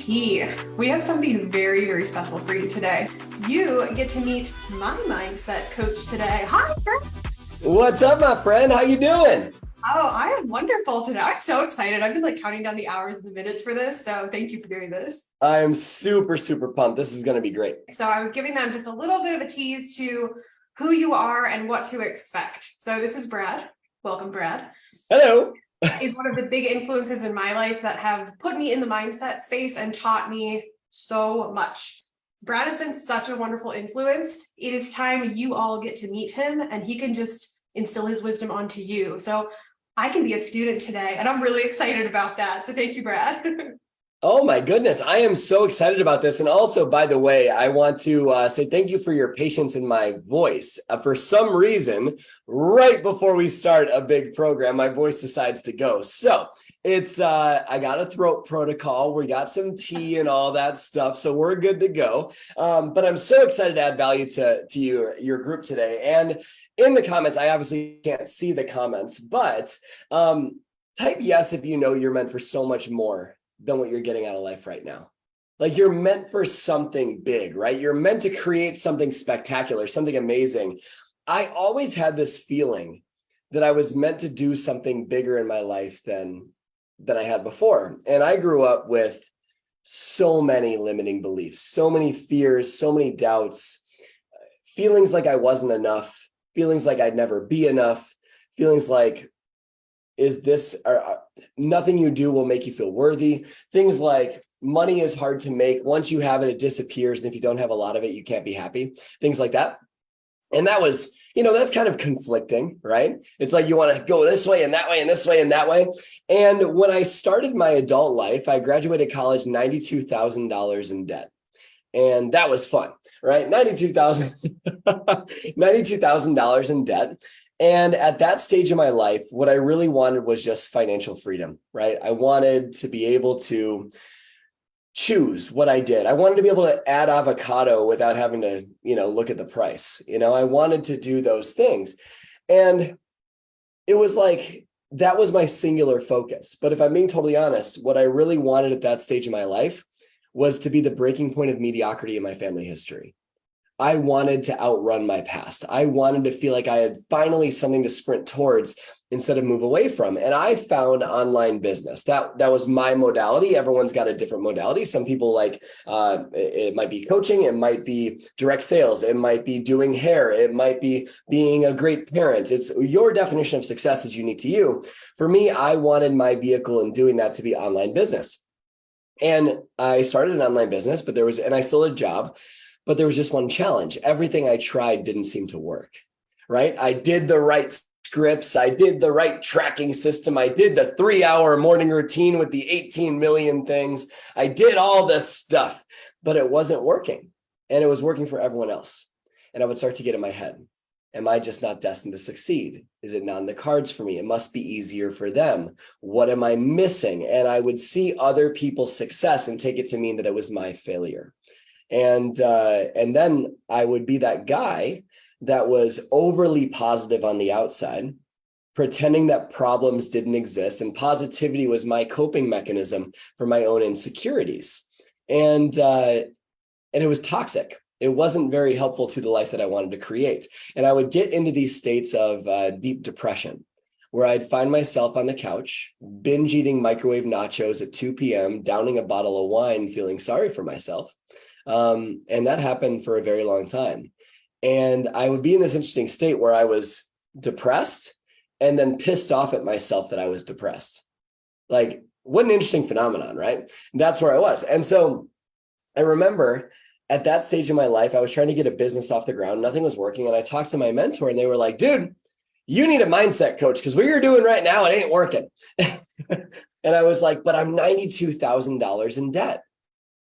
tea. We have something very, very special for you today. You get to meet my mindset coach today. Hi, Brad. What's up, my friend? How you doing? Oh, I am wonderful today. I'm so excited. I've been counting down the hours and the minutes for this. So thank you for doing this. I am super, super pumped. This is going to be great. So I was giving them just a little bit of a tease to who you are and what to expect. So this is Brad. Welcome, Brad. Hello. Is one of the big influences in my life that have put me in the mindset space and taught me so much. Brad has been such a wonderful influence. It is time you all get to meet him and he can just instill his wisdom onto you. So I can be a student today and I'm really excited about that. So thank you, Brad. Oh my goodness. I am so excited about this. And also, by the way, I want to say thank you for your patience in my voice. For some reason, right before we start a big program, my voice decides to go. So it's, I got a throat protocol. We got some tea and all that stuff. So we're good to go. But I'm so excited to add value to your group today. And in the comments, I obviously can't see the comments, but type yes if you know you're meant for so much more than what you're getting out of life right now. Like you're meant for something big, right? You're meant to create something spectacular, something amazing. I always had this feeling that I was meant to do something bigger in my life than I had before. And I grew up with so many limiting beliefs, so many fears, so many doubts, feelings like I wasn't enough, feelings like I'd never be enough, feelings like nothing you do will make you feel worthy. Things like money is hard to make. Once you have it, it disappears. And if you don't have a lot of it, you can't be happy. Things like that. And that was, that's kind of conflicting, right? It's like you want to go this way and that way and this way and that way. And when I started my adult life, I graduated college $92,000 in debt. And that was fun, right? $92,000 in debt. And at that stage of my life, what I really wanted was just financial freedom, right? I wanted to be able to choose what I did. I wanted to be able to add avocado without having to, look at the price. I wanted to do those things. And it was like, that was my singular focus. But if I'm being totally honest, what I really wanted at that stage of my life was to be the breaking point of mediocrity in my family history. I wanted to outrun my past. I wanted to feel like I had finally something to sprint towards instead of move away from. And I found online business. That was my modality. Everyone's got a different modality. Some people it might be coaching. It might be direct sales. It might be doing hair. It might be being a great parent. It's your definition of success is unique to you. For me, I wanted my vehicle in doing that to be online business. And I started an online business, and I still had a job. But there was just one challenge. Everything I tried didn't seem to work, right? I did the right scripts. I did the right tracking system. I did the 3-hour morning routine with the 18 million things. I did all this stuff, but it wasn't working. And it was working for everyone else. And I would start to get in my head. Am I just not destined to succeed? Is it not in the cards for me? It must be easier for them. What am I missing? And I would see other people's success and take it to mean that it was my failure. And then I would be that guy that was overly positive on the outside, pretending that problems didn't exist. And positivity was my coping mechanism for my own insecurities. And it was toxic. It wasn't very helpful to the life that I wanted to create. And I would get into these states of deep depression, where I'd find myself on the couch, binge eating microwave nachos at 2 p.m., downing a bottle of wine, feeling sorry for myself. And that happened for a very long time. And I would be in this interesting state where I was depressed and then pissed off at myself that I was depressed. Like, what an interesting phenomenon, right? That's where I was. And so I remember at that stage of my life, I was trying to get a business off the ground. Nothing was working. And I talked to my mentor and they were like, dude, you need a mindset coach because what you're doing right now, it ain't working. And I was like, but I'm $92,000 in debt.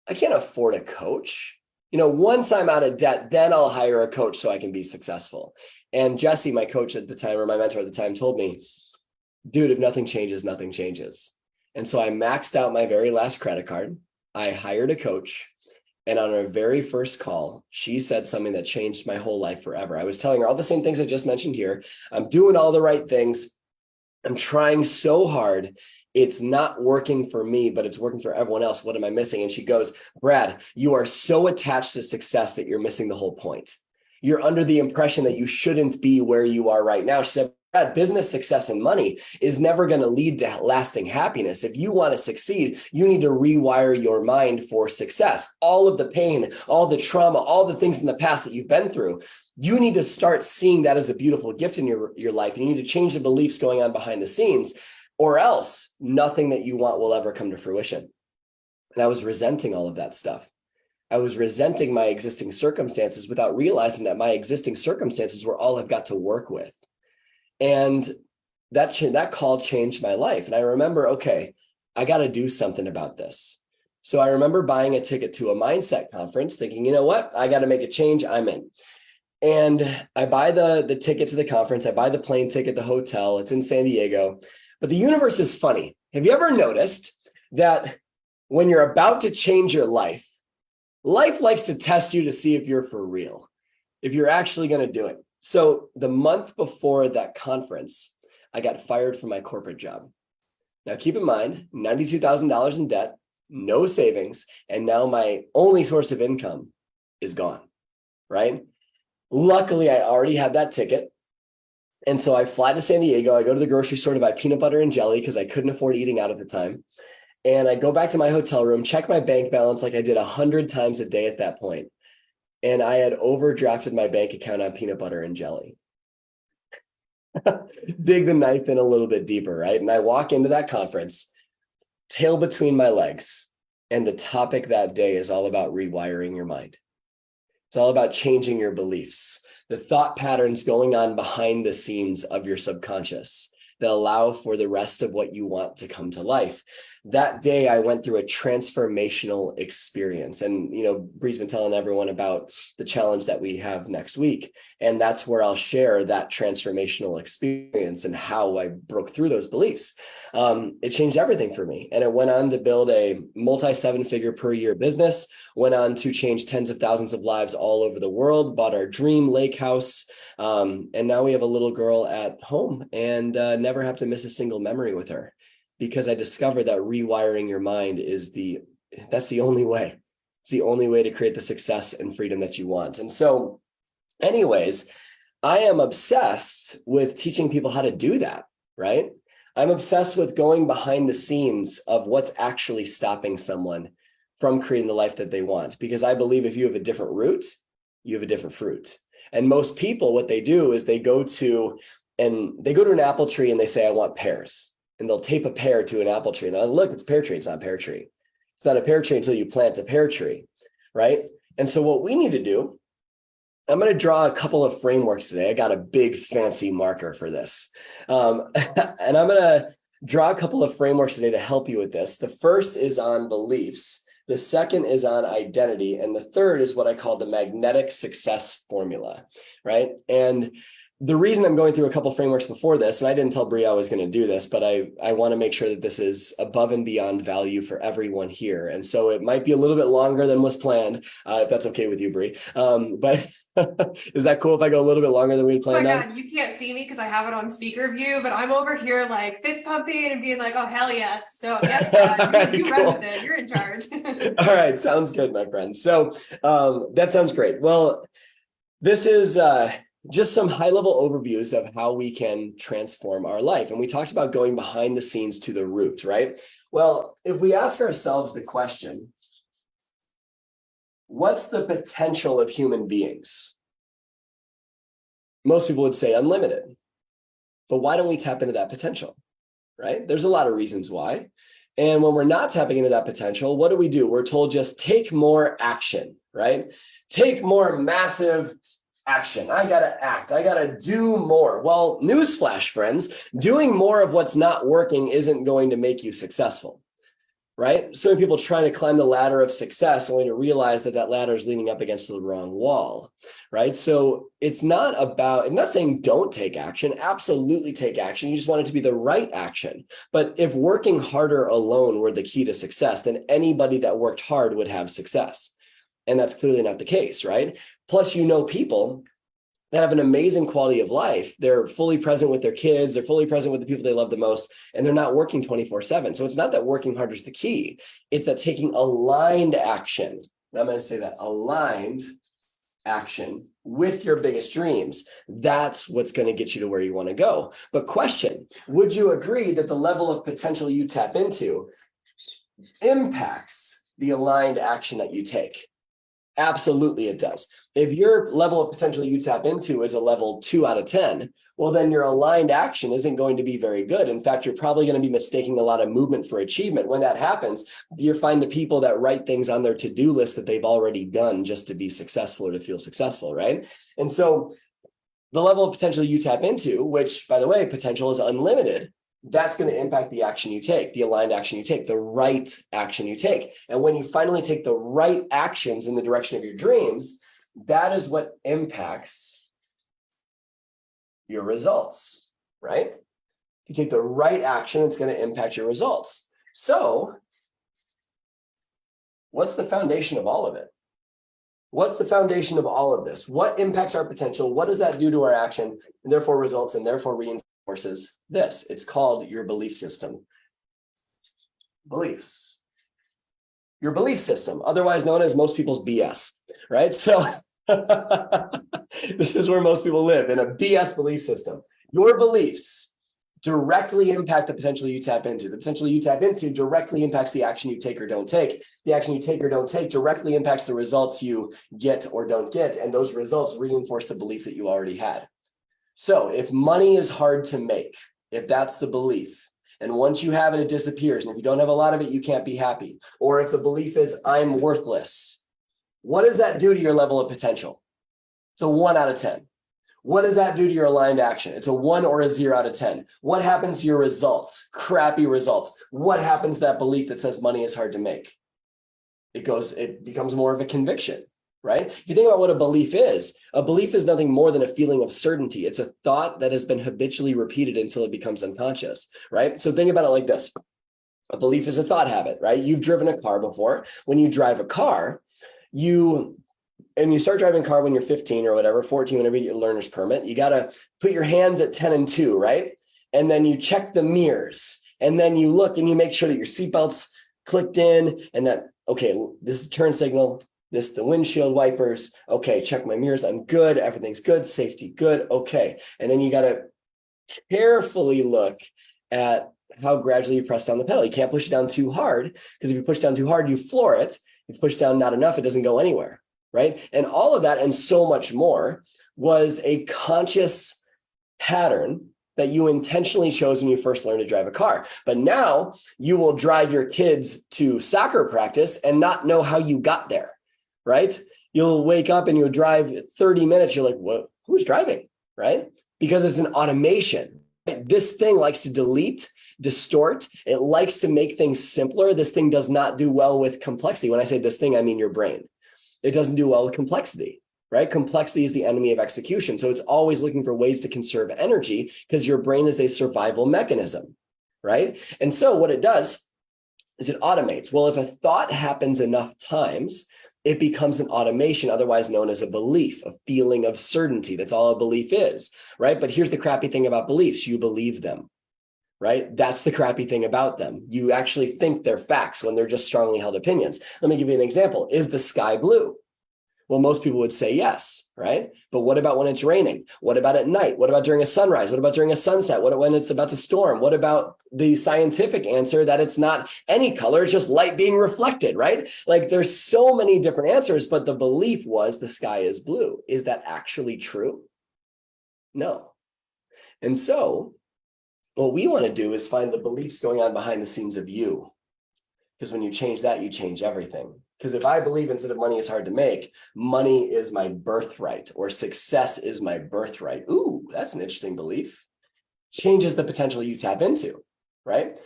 I can't afford a coach. Once I'm out of debt, then I'll hire a coach so I can be successful. And Jesse, my coach at the time, or my mentor at the time, told me, dude, if nothing changes, nothing changes. And so I maxed out my very last credit card. I hired a coach. And on our very first call, she said something that changed my whole life forever. I was telling her all the same things I just mentioned here. I'm doing all the right things. I'm trying so hard. It's not working for me, but it's working for everyone else. What am I missing? And she goes, Brad, you are so attached to success that you're missing the whole point. You're under the impression that you shouldn't be where you are right now. She said, Brad, business success and money is never going to lead to lasting happiness. If you want to succeed, you need to rewire your mind for success. All of the pain, all the trauma, all the things in the past that you've been through, you need to start seeing that as a beautiful gift in your life. You need to change the beliefs going on behind the scenes, or else nothing that you want will ever come to fruition. And I was resenting all of that stuff. I was resenting my existing circumstances without realizing that my existing circumstances were all I've got to work with. And that call changed my life. And I remember, okay, I got to do something about this. So I remember buying a ticket to a mindset conference thinking, you know what, I got to make a change. I'm in. And I buy the ticket to the conference. I buy the plane ticket, the hotel. It's in San Diego. But the universe is funny. Have you ever noticed that when you're about to change your life, life likes to test you to see if you're for real, if you're actually going to do it? So the month before that conference, I got fired from my corporate job. Now, keep in mind, $92,000 in debt, no savings, and now my only source of income is gone, right? Luckily, I already had that ticket. And so I fly to San Diego. I go to the grocery store to buy peanut butter and jelly because I couldn't afford eating out at the time. And I go back to my hotel room, check my bank balance like I did 100 times a day at that point. And I had overdrafted my bank account on peanut butter and jelly. Dig the knife in a little bit deeper, right? And I walk into that conference, tail between my legs. And the topic that day is all about rewiring your mind. It's all about changing your beliefs, the thought patterns going on behind the scenes of your subconscious that allow for the rest of what you want to come to life. That day, I went through a transformational experience. And, Brie's been telling everyone about the challenge that we have next week. And that's where I'll share that transformational experience and how I broke through those beliefs. It changed everything for me. And it went on to build a multi-7-figure per year business, went on to change tens of thousands of lives all over the world, bought our dream lake house. And now we have a little girl at home and never have to miss a single memory with her. Because I discovered that rewiring your mind that's the only way. It's the only way to create the success and freedom that you want. And so anyways, I am obsessed with teaching people how to do that, right? I'm obsessed with going behind the scenes of what's actually stopping someone from creating the life that they want. Because I believe if you have a different root, you have a different fruit. And most people, what they do is they go to an apple tree and they say, I want pears. And they'll tape a pear to an apple tree. And they'll look, it's a pear tree. It's not a pear tree. It's not a pear tree until you plant a pear tree, right? And so what we need to do, I'm going to draw a couple of frameworks today. I got a big fancy marker for this. And I'm going to draw a couple of frameworks today to help you with this. The first is on beliefs. The second is on identity. And the third is what I call the magnetic success formula, right? And the reason I'm going through a couple frameworks before this, and I didn't tell Brie I was going to do this, but I want to make sure that this is above and beyond value for everyone here. And so it might be a little bit longer than was planned, if that's okay with you, Brie. But is that cool if I go a little bit longer than we had planned? Oh my God, you can't see me because I have it on speaker view, but I'm over here like fist pumping and being like, oh, hell yes. So yes, God, Right, you cool. run with it. You're in charge. All right. Sounds good, my friend. So that sounds great. Well, this is just some high-level overviews of how we can transform our life. And we talked about going behind the scenes to the root, right? Well, if we ask ourselves the question, what's the potential of human beings? Most people would say unlimited. But why don't we tap into that potential, right? There's a lot of reasons why. And when we're not tapping into that potential, what do? We're told just take more action, right? Take more massive action. I got to act. I got to do more. Well, newsflash, friends, doing more of what's not working isn't going to make you successful, right? So many people trying to climb the ladder of success only to realize that that ladder is leaning up against the wrong wall, right? So I'm not saying don't take action. Absolutely take action. You just want it to be the right action. But if working harder alone were the key to success, then anybody that worked hard would have success. And that's clearly not the case, right? Plus, people that have an amazing quality of life. They're fully present with their kids. They're fully present with the people they love the most, and they're not working 24/7. So it's not that working harder is the key. It's that taking aligned action. And I'm going to say that aligned action with your biggest dreams. That's what's going to get you to where you want to go. But question, would you agree that the level of potential you tap into impacts the aligned action that you take? Absolutely, it does. If your level of potential you tap into is a level 2 out of 10, well, then your aligned action isn't going to be very good. In fact, you're probably going to be mistaking a lot of movement for achievement. When that happens, you find the people that write things on their to-do list that they've already done just to be successful or to feel successful, right? And so the level of potential you tap into, which, by the way, potential is unlimited, that's going to impact the action you take, the aligned action you take, the right action you take. And when you finally take the right actions in the direction of your dreams, that is what impacts your results, right? If you take the right action, it's going to impact your results. So what's the foundation of all of it? What's the foundation of all of this? What impacts our potential? What does that do to our action? And therefore results and therefore reinforces this. It's called your belief system. Beliefs. Your belief system, otherwise known as most people's BS, right? So this is where most people live, in a BS belief system. Your beliefs directly impact the potential you tap into. The potential you tap into directly impacts the action you take or don't take. The action you take or don't take directly impacts the results you get or don't get. And those results reinforce the belief that you already had. So if money is hard to make, if that's the belief, and once you have it, it disappears. And if you don't have a lot of it, you can't be happy. Or if the belief is I'm worthless, what does that do to your level of potential? It's a 1 out of 10. What does that do to your aligned action? It's a 1 or a 0 out of 10. What happens to your results? Crappy results. What happens to that belief that says money is hard to make? It becomes more of a conviction, right? If you think about what a belief is nothing more than a feeling of certainty. It's a thought that has been habitually repeated until it becomes unconscious, right? So think about it like this. A belief is a thought habit, right? You've driven a car before. When you drive a car, you start driving a car when you're 15 or whatever, 14, whenever you get your learner's permit, you got to put your hands at 10 and 2, right? And then you check the mirrors, and then you look and you make sure that your seatbelt's clicked in and that, okay, this is turn signal, this the windshield wipers, okay, check my mirrors, I'm good, everything's good, safety good, okay. And then you got to carefully look at how gradually you press down the pedal. You can't push it down too hard, because if you push down too hard, you floor it. If you push down not enough, it doesn't go anywhere, right? And all of that and so much more was a conscious pattern that you intentionally chose when you first learned to drive a car. But now you will drive your kids to soccer practice and not know how you got there, right? You'll wake up and you'll drive 30 minutes. You're like, what? Who's driving, right? Because it's an automation. This thing likes to delete, distort. It likes to make things simpler. This thing does not do well with complexity. When I say this thing, I mean your brain. It doesn't do well with complexity, right? Complexity is the enemy of execution. So it's always looking for ways to conserve energy because your brain is a survival mechanism, right? And so what it does is it automates. Well, if a thought happens enough times, it becomes an automation, otherwise known as a belief, a feeling of certainty. That's all a belief is, right? But here's the crappy thing about beliefs. You believe them, right? That's the crappy thing about them. You actually think they're facts when they're just strongly held opinions. Let me give you an example. Is the sky blue? Well, most people would say yes, right? But what about when it's raining? What about at night? What about during a sunrise? What about during a sunset? What when it's about to storm? What about the scientific answer that it's not any color, it's just light being reflected, right? Like there's so many different answers, but the belief was the sky is blue. Is that actually true? No. And so what we want to do is find the beliefs going on behind the scenes of you. Because when you change that, you change everything. Because if I believe instead of money is hard to make, money is my birthright or success is my birthright. Ooh, that's an interesting belief. Changes the potential you tap into, right?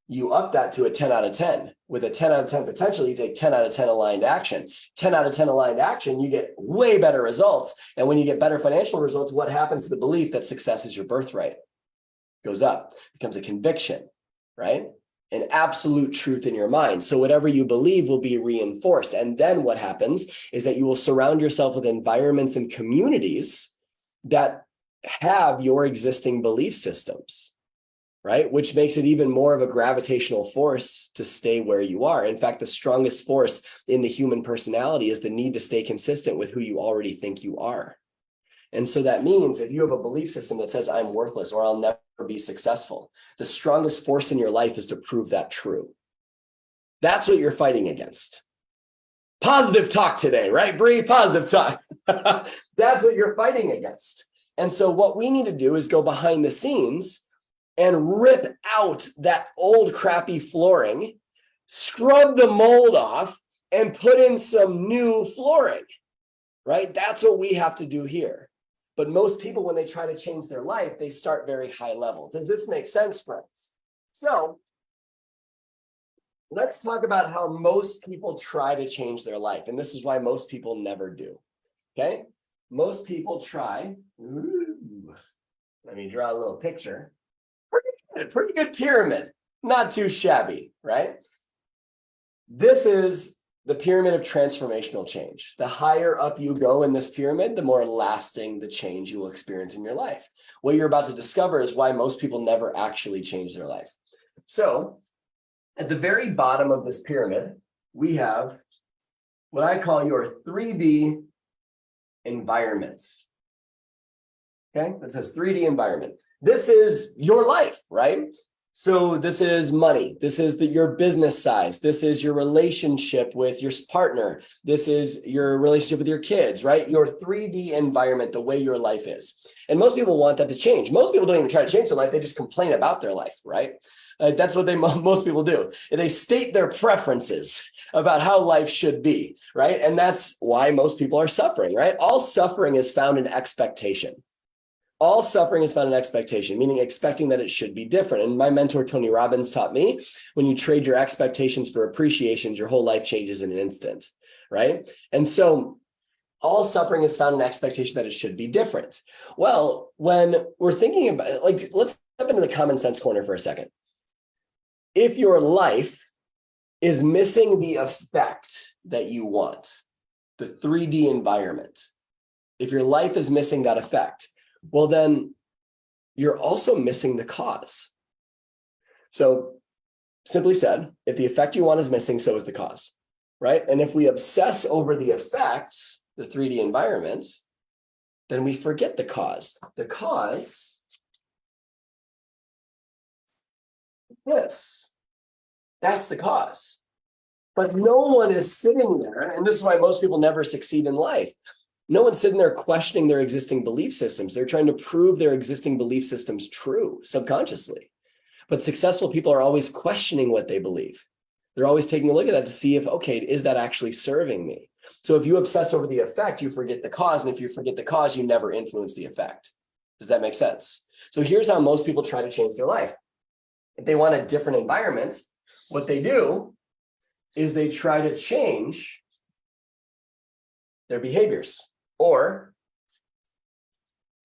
You up that to a 10 out of 10. With a 10 out of 10 potential, you take 10 out of 10 aligned action. 10 out of 10 aligned action, you get way better results. And when you get better financial results, what happens to the belief that success is your birthright? Goes up, becomes a conviction, right? An absolute truth in your mind. So whatever you believe will be reinforced. And then what happens is that you will surround yourself with environments and communities that have your existing belief systems, right? Which makes it even more of a gravitational force to stay where you are. In fact, the strongest force in the human personality is the need to stay consistent with who you already think you are. And so that means if you have a belief system that says I'm worthless or I'll never be successful, the strongest force in your life is to prove that true. That's what you're fighting against. Positive talk today, right, Brie? Positive talk. That's what you're fighting against. And so what we need to do is go behind the scenes and rip out that old crappy flooring, scrub the mold off, and put in some new flooring, right? That's what we have to do here. But most people, when they try to change their life, they start very high level. Does this make sense, friends? So let's talk about how most people try to change their life. And this is why most people never do, okay? Most people try. Let me draw a little picture. Pretty good pyramid, not too shabby, right? This is the pyramid of transformational change. The higher up you go in this pyramid, the more lasting the change you will experience in your life. What you're about to discover is why most people never actually change their life. So at the very bottom of this pyramid, we have what I call your 3D environments. Okay, it says 3D environment. This is your life, right? So this is money. This is your business size. This is your relationship with your partner. This is your relationship with your kids, right? Your 3D environment, the way your life is. And most people want that to change. Most people don't even try to change their life. They just complain about their life, right? That's what most people do. They state their preferences about how life should be, right? And that's why most people are suffering, right? All suffering is found in expectation. All suffering is found in expectation, meaning expecting that it should be different. And my mentor, Tony Robbins, taught me when you trade your expectations for appreciations, your whole life changes in an instant, right? And so all suffering is found in expectation that it should be different. Well, when we're thinking about, like, let's step into the common sense corner for a second. If your life is missing the effect that you want, the 3D environment, if your life is missing that effect, well, then you're also missing the cause. So simply said, if the effect you want is missing, so is the cause, right? And if we obsess over the effects, the 3D environments, then we forget the cause. The cause is this. That's the cause. But no one is sitting there, and this is why most people never succeed in life. No one's sitting there questioning their existing belief systems. They're trying to prove their existing belief systems true subconsciously. But successful people are always questioning what they believe. They're always taking a look at that to see if, okay, is that actually serving me? So if you obsess over the effect, you forget the cause. And if you forget the cause, you never influence the effect. Does that make sense? So here's how most people try to change their life. If they want a different environment, what they do is they try to change their behaviors. Or,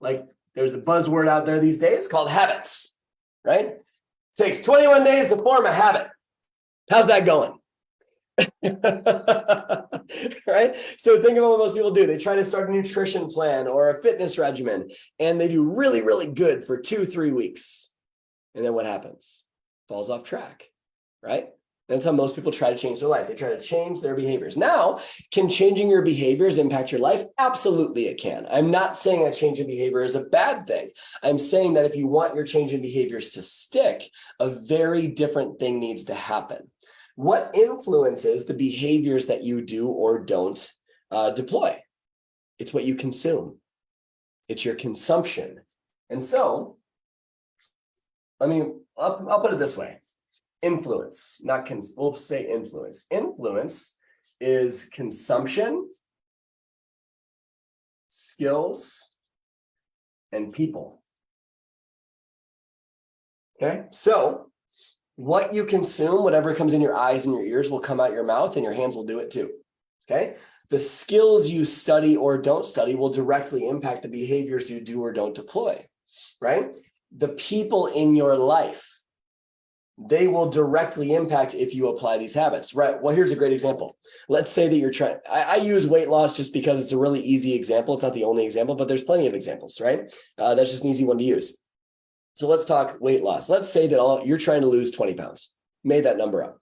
like, there's a buzzword out there these days called habits, right? It takes 21 days to form a habit. How's that going? Right? So think about what most people do. They try to start a nutrition plan or a fitness regimen, and they do really, really good for 2-3 weeks. And then what happens? Falls off track, right? That's how most people try to change their life. They try to change their behaviors. Now, can changing your behaviors impact your life? Absolutely, it can. I'm not saying a change in behavior is a bad thing. I'm saying that if you want your change in behaviors to stick, a very different thing needs to happen. What influences the behaviors that you do or don't deploy? It's what you consume. It's your consumption. And so, I'll put it this way. Influence, we'll say influence. Influence is consumption, skills, and people. Okay, so what you consume, whatever comes in your eyes and your ears will come out your mouth, and your hands will do it too. Okay, the skills you study or don't study will directly impact the behaviors you do or don't deploy, right? The people in your life they will directly impact if you apply these habits, right? Well, here's a great example. Let's say that you're trying, I use weight loss just because it's a really easy example. It's not the only example, but there's plenty of examples, right? That's just an easy one to use. So let's talk weight loss. Let's say that you're trying to lose 20 pounds, made that number up.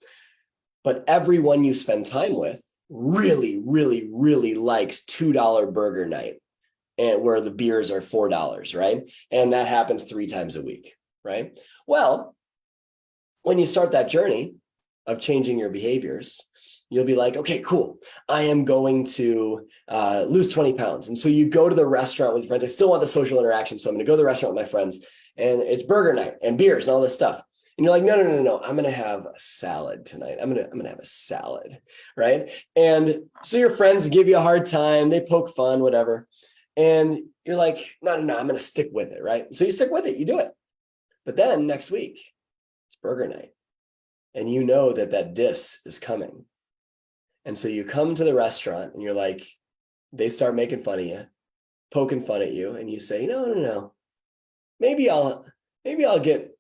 But everyone you spend time with really, really, really likes $2 burger night, and where the beers are $4, right? And that happens 3 times a week, right? Well, when you start that journey of changing your behaviors, you'll be like, okay, cool. I am going to lose 20 pounds. And so you go to the restaurant with your friends. I still want the social interaction. So I'm going to go to the restaurant with my friends, and it's burger night and beers and all this stuff. And you're like, no. I'm going to have a salad tonight. I'm going to have a salad, right? And so your friends give you a hard time. They poke fun, whatever. And you're like, no, I'm going to stick with it, right? So you stick with it. You do it. But then next week, it's burger night. And you know that diss is coming. And so you come to the restaurant and you're like, they start making fun of you, poking fun at you. And you say, no. Maybe I'll get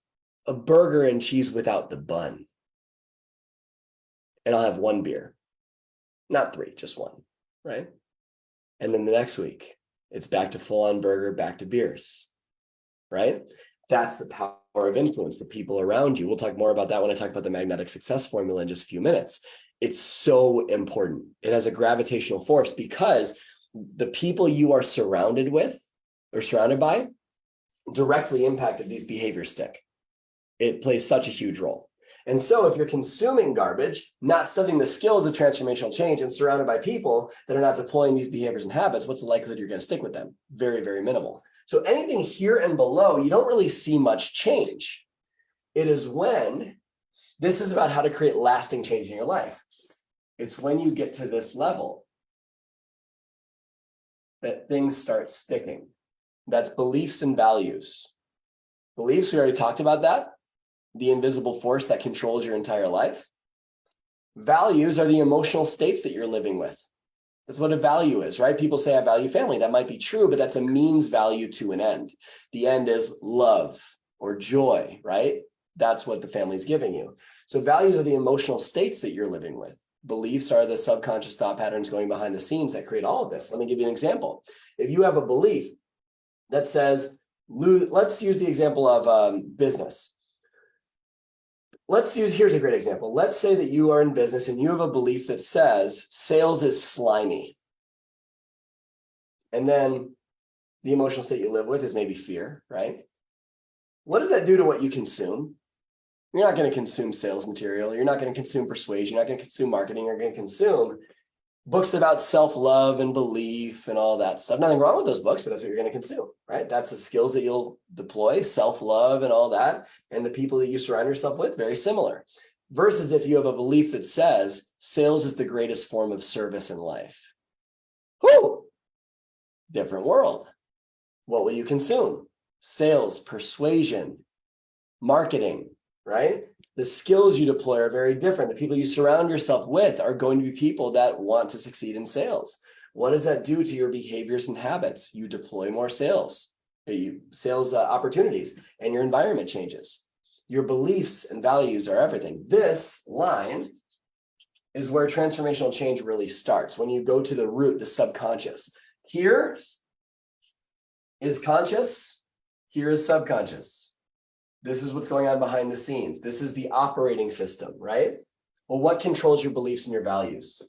a burger and cheese without the bun. And I'll have 1 beer, not 3, just 1, right? And then the next week, it's back to full on burger, back to beers, right? That's the power of influence, the people around you. We'll talk more about that when I talk about the magnetic success formula in just a few minutes. It's so important. It has a gravitational force because the people you are surrounded with or surrounded by directly impacted these behaviors stick. It plays such a huge role. And so if you're consuming garbage, not studying the skills of transformational change, and surrounded by people that are not deploying these behaviors and habits, what's the likelihood you're going to stick with them? Very, very minimal. So anything here and below, you don't really see much change. It is when this is about how to create lasting change in your life. It's when you get to this level that things start sticking. That's beliefs and values. Beliefs, we already talked about that. The invisible force that controls your entire life. Values are the emotional states that you're living with. That's what a value is, right? People say I value family. That might be true, but that's a means value to an end. The end is love or joy, right? That's what the family's giving you. So values are the emotional states that you're living with. Beliefs are the subconscious thought patterns going behind the scenes that create all of this. Let me give you an example. If you have a belief that says, let's use the example of business. Here's a great example. Let's say that you are in business and you have a belief that says sales is slimy. And then the emotional state you live with is maybe fear, right? What does that do to what you consume? You're not going to consume sales material. You're not going to consume persuasion. You're not going to consume marketing. You're going to consume books about self-love and belief and all that stuff. Nothing wrong with those books, but that's what you're going to consume, right? That's the skills that you'll deploy, self-love and all that. And the people that you surround yourself with, very similar. Versus if you have a belief that says sales is the greatest form of service in life. Whoo! Different world. What will you consume? Sales, persuasion, marketing, right? The skills you deploy are very different. The people you surround yourself with are going to be people that want to succeed in sales. What does that do to your behaviors and habits? You deploy more sales opportunities, and your environment changes. Your beliefs and values are everything. This line is where transformational change really starts. When you go to the root, the subconscious. Here is conscious, here is subconscious. This is what's going on behind the scenes. This is the operating system, right? Well, what controls your beliefs and your values?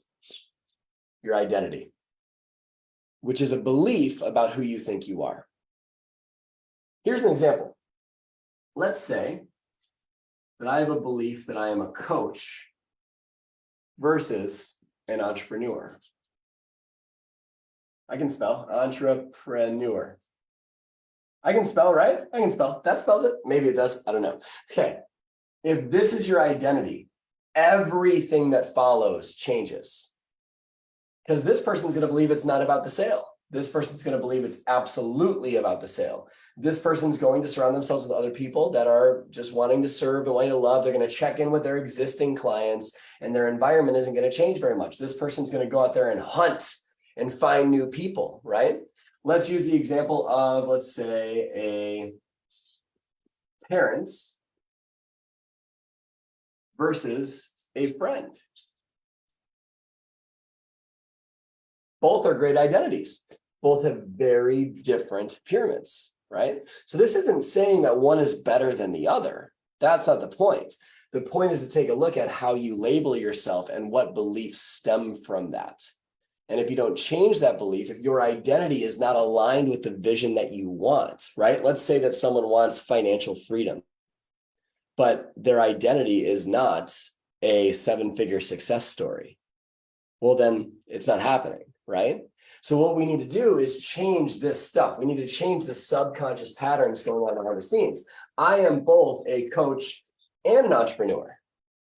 Your identity, which is a belief about who you think you are. Here's an example. Let's say that I have a belief that I am a coach versus an entrepreneur. I can spell entrepreneur. I can spell, right? I can spell. That spells it. Maybe it does. I don't know. Okay. If this is your identity, everything that follows changes. Because this person's going to believe it's not about the sale. This person's going to believe it's absolutely about the sale. This person's going to surround themselves with other people that are just wanting to serve and wanting to love. They're going to check in with their existing clients, and their environment isn't going to change very much. This person's going to go out there and hunt and find new people, right? Let's use the example of, let's say, a parents versus a friend. Both are great identities. Both have very different pyramids, right? So this isn't saying that one is better than the other. That's not the point. The point is to take a look at how you label yourself and what beliefs stem from that. And if you don't change that belief, if your identity is not aligned with the vision that you want, right? Let's say that someone wants financial freedom, but their identity is not a 7-figure success story. Well, then it's not happening, right? So what we need to do is change this stuff. We need to change the subconscious patterns going on behind the scenes. I am both a coach and an entrepreneur.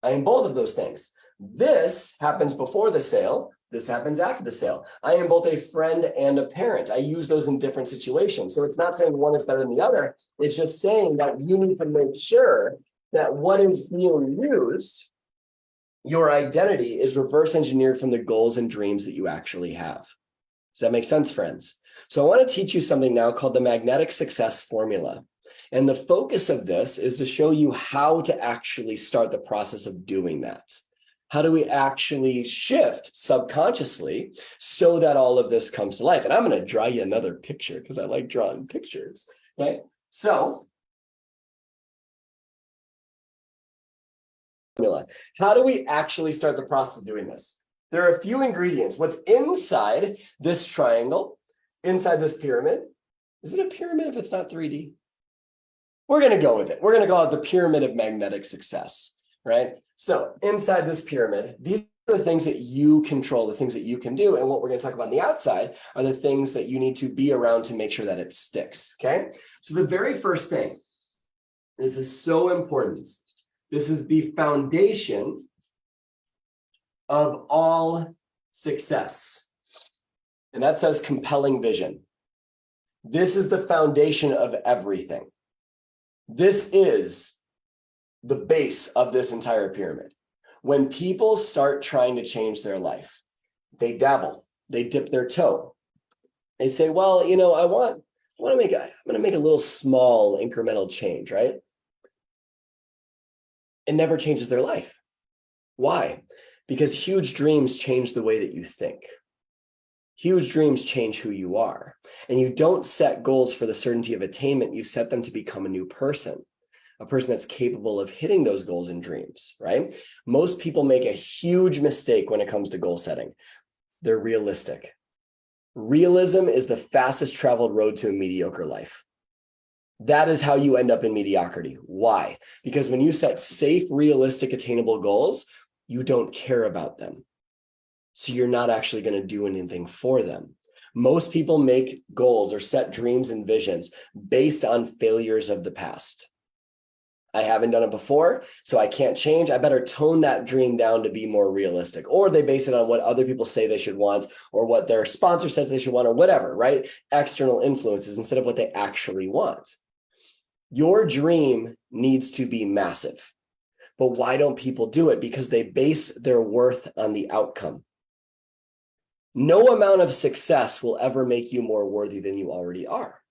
I am both of those things. This happens before the sale. This happens after the sale. I am both a friend and a parent. I use those in different situations. So it's not saying one is better than the other. It's just saying that you need to make sure that what is being used, your identity, is reverse engineered from the goals and dreams that you actually have. Does that make sense, friends? So I want to teach you something now called the magnetic success formula. And the focus of this is to show you how to actually start the process of doing that. How do we actually shift subconsciously so that all of this comes to life? And I'm going to draw you another picture because I like drawing pictures, right? So, how do we actually start the process of doing this? There are a few ingredients. What's inside this triangle, inside this pyramid? Is it a pyramid if it's not 3D? We're going to go with it. We're going to call it the pyramid of magnetic success, right? So inside this pyramid, these are the things that you control, the things that you can do. And what we're going to talk about on the outside are the things that you need to be around to make sure that it sticks, okay? So the very first thing, this is so important. This is the foundation of all success. And that says compelling vision. This is the foundation of everything. This is the base of this entire pyramid. When people start trying to change their life, they dabble, they dip their toe. They say, well, you know, I'm going to make a little small incremental change, right? It never changes their life. Why? Because huge dreams change the way that you think. Huge dreams change who you are. And you don't set goals for the certainty of attainment. You set them to become a new person, a person that's capable of hitting those goals and dreams, right? Most people make a huge mistake when it comes to goal setting. They're realistic. Realism is the fastest traveled road to a mediocre life. That is how you end up in mediocrity. Why? Because when you set safe, realistic, attainable goals, you don't care about them. So you're not actually going to do anything for them. Most people make goals or set dreams and visions based on failures of the past. I haven't done it before, so I can't change. I better tone that dream down to be more realistic. Or they base it on what other people say they should want, or what their sponsor says they should want, or whatever, right? External influences instead of what they actually want. Your dream needs to be massive. But why don't people do it? Because they base their worth on the outcome. No amount of success will ever make you more worthy than you already are.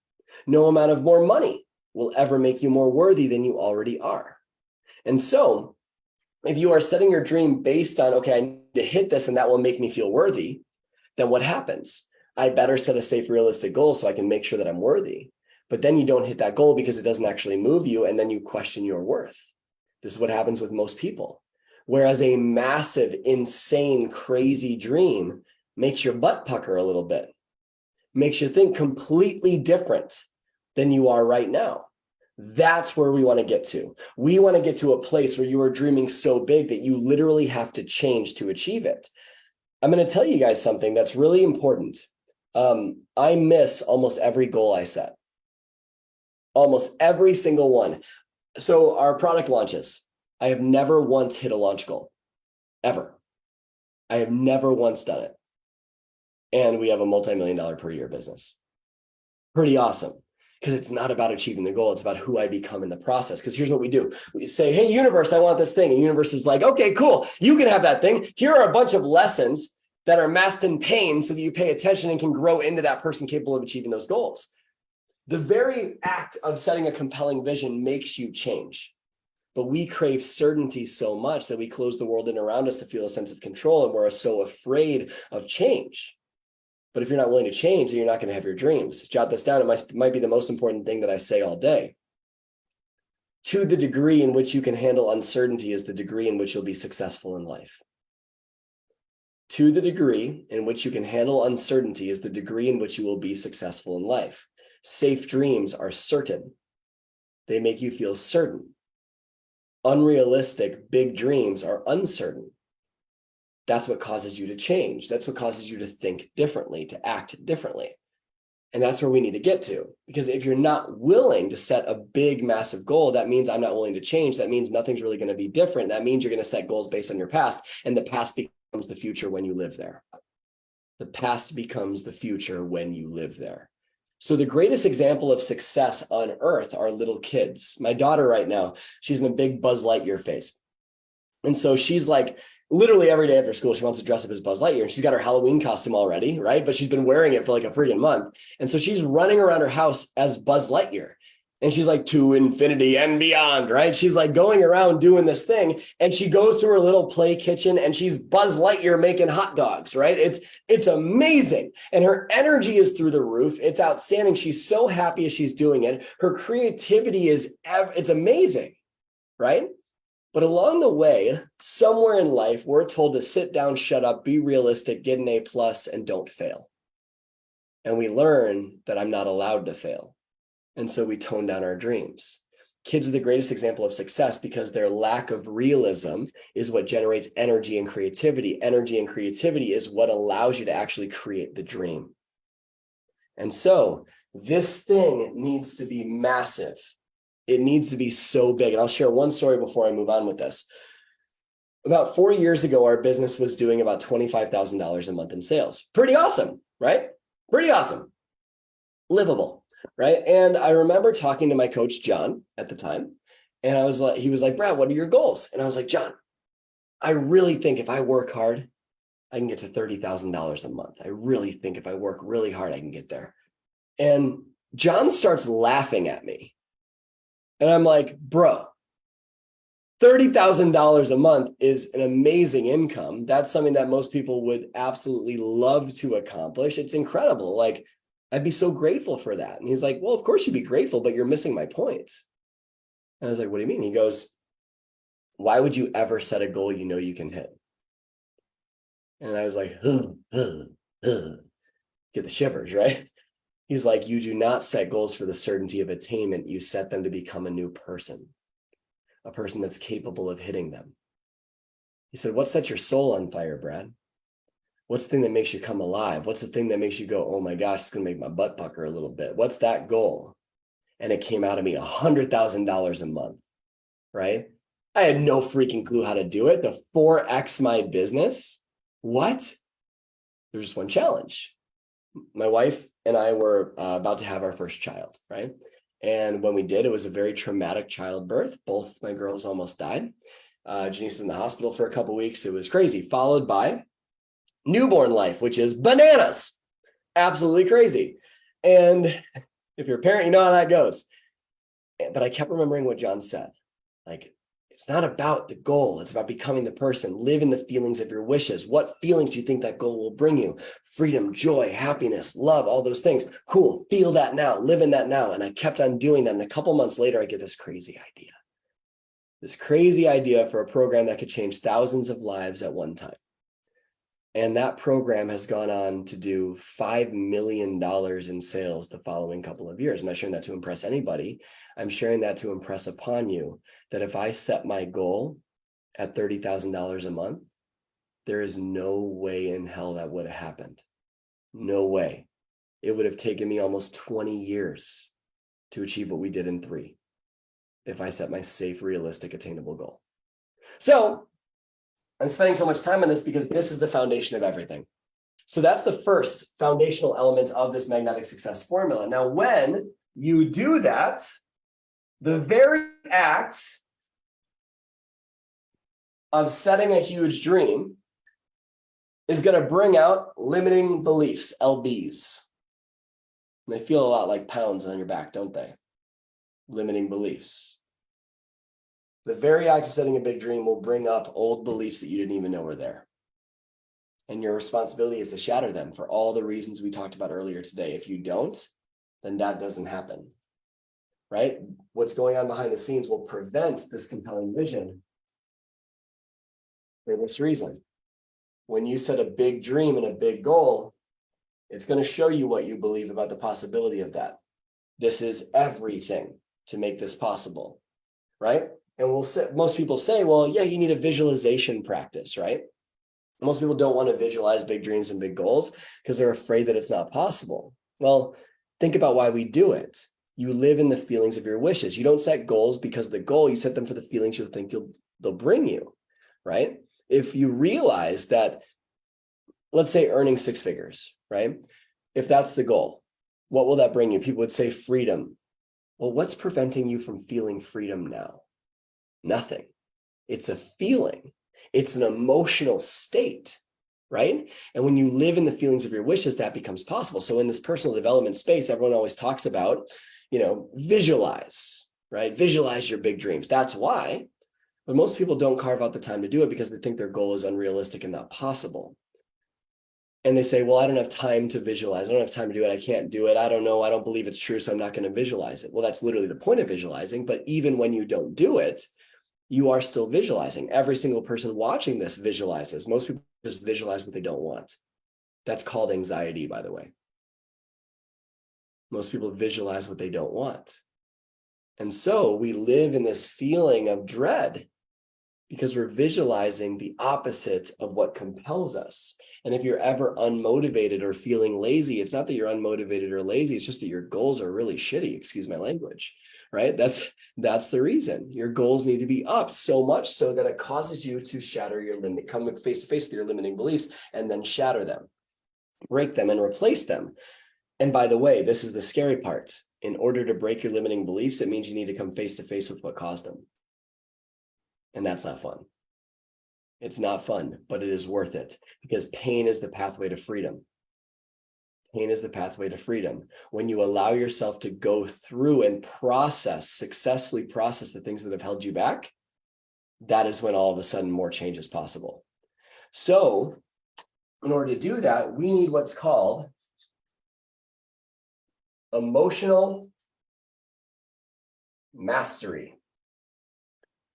No amount of more money will ever make you more worthy than you already are. And so if you are setting your dream based on, okay, I need to hit this and that will make me feel worthy, then what happens? I better set a safe, realistic goal so I can make sure that I'm worthy. But then you don't hit that goal because it doesn't actually move you, and then you question your worth. This is what happens with most people. Whereas a massive, insane, crazy dream makes your butt pucker a little bit, makes you think completely different than you are right now. That's where we want to get to. We want to get to a place where you are dreaming so big that you literally have to change to achieve it. I'm going to tell you guys something that's really important. I miss almost every goal I set. Almost every single one. So our product launches, I have never once hit a launch goal, ever. I have never once done it. And we have a multi-million-dollar per year business. Pretty awesome. Because it's not about achieving the goal. It's about who I become in the process. Because here's what we do. We say, hey, universe, I want this thing. And universe is like, okay, cool. You can have that thing. Here are a bunch of lessons that are masked in pain so that you pay attention and can grow into that person capable of achieving those goals. The very act of setting a compelling vision makes you change. But we crave certainty so much that we close the world in around us to feel a sense of control, and we're so afraid of change. But if you're not willing to change, then you're not going to have your dreams. Jot this down. It might be the most important thing that I say all day. To the degree in which you can handle uncertainty is the degree in which you'll be successful in life. To the degree in which you can handle uncertainty is the degree in which you will be successful in life. Safe dreams are certain. They make you feel certain. Unrealistic big dreams are uncertain. That's what causes you to change. That's what causes you to think differently, to act differently. And that's where we need to get to. Because if you're not willing to set a big, massive goal, that means I'm not willing to change. That means nothing's really going to be different. That means you're going to set goals based on your past, and the past becomes the future when you live there. The past becomes the future when you live there. So the greatest example of success on earth are little kids. My daughter right now, she's in a big Buzz Lightyear phase. And so she's like, literally every day after school, she wants to dress up as Buzz Lightyear, and she's got her Halloween costume already, right? But she's been wearing it for like a freaking month. And so she's running around her house as Buzz Lightyear. And she's like, to infinity and beyond, right? She's like going around doing this thing. And she goes to her little play kitchen and she's Buzz Lightyear making hot dogs, right? It's amazing. And her energy is through the roof. It's outstanding. She's so happy as she's doing it. Her creativity it's amazing, right? But along the way, somewhere in life, we're told to sit down, shut up, be realistic, get an A+, and don't fail. And we learn that I'm not allowed to fail. And so we tone down our dreams. Kids are the greatest example of success because their lack of realism is what generates energy and creativity. Energy and creativity is what allows you to actually create the dream. And so this thing needs to be massive. It needs to be so big. And I'll share one story before I move on with this. About 4 years ago, our business was doing about $25,000 a month in sales. Pretty awesome, right? Pretty awesome. Livable, right? And I remember talking to my coach, John, at the time. And he was like, Brad, what are your goals? And I was like, John, I really think if I work hard, I can get to $30,000 a month. I really think if I work really hard, I can get there. And John starts laughing at me. And I'm like, bro, $30,000 a month is an amazing income. That's something that most people would absolutely love to accomplish. It's incredible. Like, I'd be so grateful for that. And he's like, well, of course you'd be grateful, but you're missing my point. And I was like, what do you mean? He goes, why would you ever set a goal you know you can hit? And I was like, get the shivers, right? He's like, you do not set goals for the certainty of attainment. You set them to become a new person, a person that's capable of hitting them. He said, what sets your soul on fire, Brad? What's the thing that makes you come alive? What's the thing that makes you go, oh my gosh, it's going to make my butt pucker a little bit? What's that goal? And it came out of me $100,000 a month, right? I had no freaking clue how to do it. To 4X my business. What? There's just one challenge. My wife and I were about to have our first child, right? And when we did, it was a very traumatic childbirth. Both my girls almost died. Janice was in the hospital for a couple of weeks. It was crazy, followed by newborn life, which is bananas. Absolutely crazy. And if you're a parent, you know how that goes. But I kept remembering what John said. Like, it's not about the goal. It's about becoming the person. Live in the feelings of your wishes. What feelings do you think that goal will bring you? Freedom, joy, happiness, love, all those things. Cool. Feel that now. Live in that now. And I kept on doing that. And a couple months later, I get this crazy idea. This crazy idea for a program that could change thousands of lives at one time. And that program has gone on to do $5 million in sales the following couple of years. I'm not sharing that to impress anybody. I'm sharing that to impress upon you that if I set my goal at $30,000 a month, there is no way in hell that would have happened. No way. It would have taken me almost 20 years to achieve what we did in 3 if I set my safe, realistic, attainable goal. So I'm spending so much time on this because this is the foundation of everything. So that's the first foundational element of this magnetic success formula. Now, when you do that, the very act of setting a huge dream is going to bring out limiting beliefs, LBs. And they feel a lot like pounds on your back, don't they? Limiting beliefs. The very act of setting a big dream will bring up old beliefs that you didn't even know were there. And your responsibility is to shatter them for all the reasons we talked about earlier today. If you don't, then that doesn't happen, right? What's going on behind the scenes will prevent this compelling vision for this reason. When you set a big dream and a big goal, it's going to show you what you believe about the possibility of that. This is everything to make this possible, right? And most people say, well, yeah, you need a visualization practice, right? Most people don't want to visualize big dreams and big goals because they're afraid that it's not possible. Well, think about why we do it. You live in the feelings of your wishes. You don't set goals because of the goal, you set them for the feelings you think they'll bring you, right? If you realize that, let's say earning 6 figures, right? If that's the goal, what will that bring you? People would say freedom. Well, what's preventing you from feeling freedom now? Nothing. It's a feeling. It's an emotional state, right? And when you live in the feelings of your wishes, that becomes possible. So in this personal development space, everyone always talks about, visualize, right? Visualize your big dreams. That's why. But most people don't carve out the time to do it because they think their goal is unrealistic and not possible. And they say, well, I don't have time to visualize. I don't have time to do it. I can't do it. I don't know. I don't believe it's true. So I'm not going to visualize it. Well, that's literally the point of visualizing. But even when you don't do it, you are still visualizing. Every single person watching this visualizes. Most people just visualize what they don't want. That's called anxiety, by the way. Most people visualize what they don't want. And so we live in this feeling of dread because we're visualizing the opposite of what compels us. And if you're ever unmotivated or feeling lazy, it's not that you're unmotivated or lazy, it's just that your goals are really shitty, excuse my language, right? That's the reason. Your goals need to be up so much so that it causes you to shatter your limit, come face to face with your limiting beliefs and then shatter them, break them and replace them. And by the way, this is the scary part. In order to break your limiting beliefs, it means you need to come face to face with what caused them. And that's not fun. It's not fun, but it is worth it because pain is the pathway to freedom. Pain is the pathway to freedom. When you allow yourself to go through and successfully process the things that have held you back, that is when all of a sudden more change is possible. So in order to do that, we need what's called emotional mastery.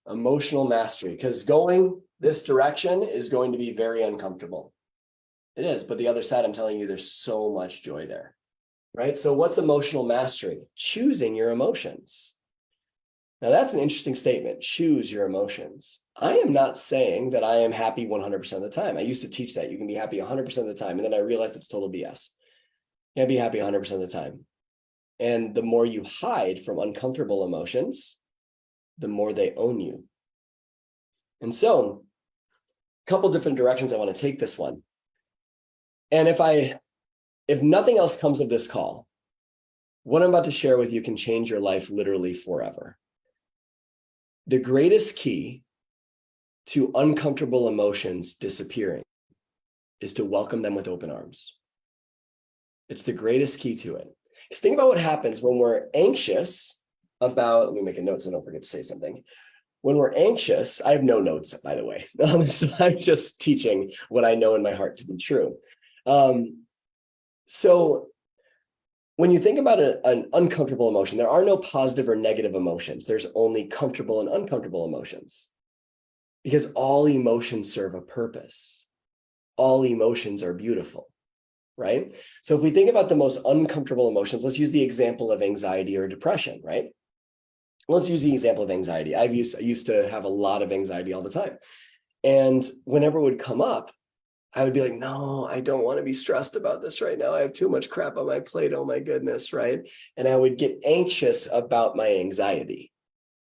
Emotional mastery, because going this direction is going to be very uncomfortable. It is, but the other side, I'm telling you, there's so much joy there, right? So what's emotional mastery? Choosing your emotions. Now that's an interesting statement, choose your emotions. I am not saying that I am happy 100% of the time. I used to teach that you can be happy 100% of the time. And then I realized that's total BS. You can't be happy 100% of the time. And the more you hide from uncomfortable emotions, the more they own you. And so a couple different directions I want to take this one. And if nothing else comes of this call, what I'm about to share with you can change your life literally forever. The greatest key to uncomfortable emotions disappearing is to welcome them with open arms. It's the greatest key to it. Because think about what happens when we're anxious about, let me make a note so I don't forget to say something. When we're anxious, I have no notes, by the way. So I'm just teaching what I know in my heart to be true. So when you think about an uncomfortable emotion, there are no positive or negative emotions. There's only comfortable and uncomfortable emotions because all emotions serve a purpose. All emotions are beautiful, right? So if we think about the most uncomfortable emotions, let's use the example of anxiety or depression, right? Let's use the example of anxiety. I used to have a lot of anxiety all the time. And whenever it would come up, I would be like, no, I don't want to be stressed about this right now. I have too much crap on my plate. Oh my goodness, right? And I would get anxious about my anxiety.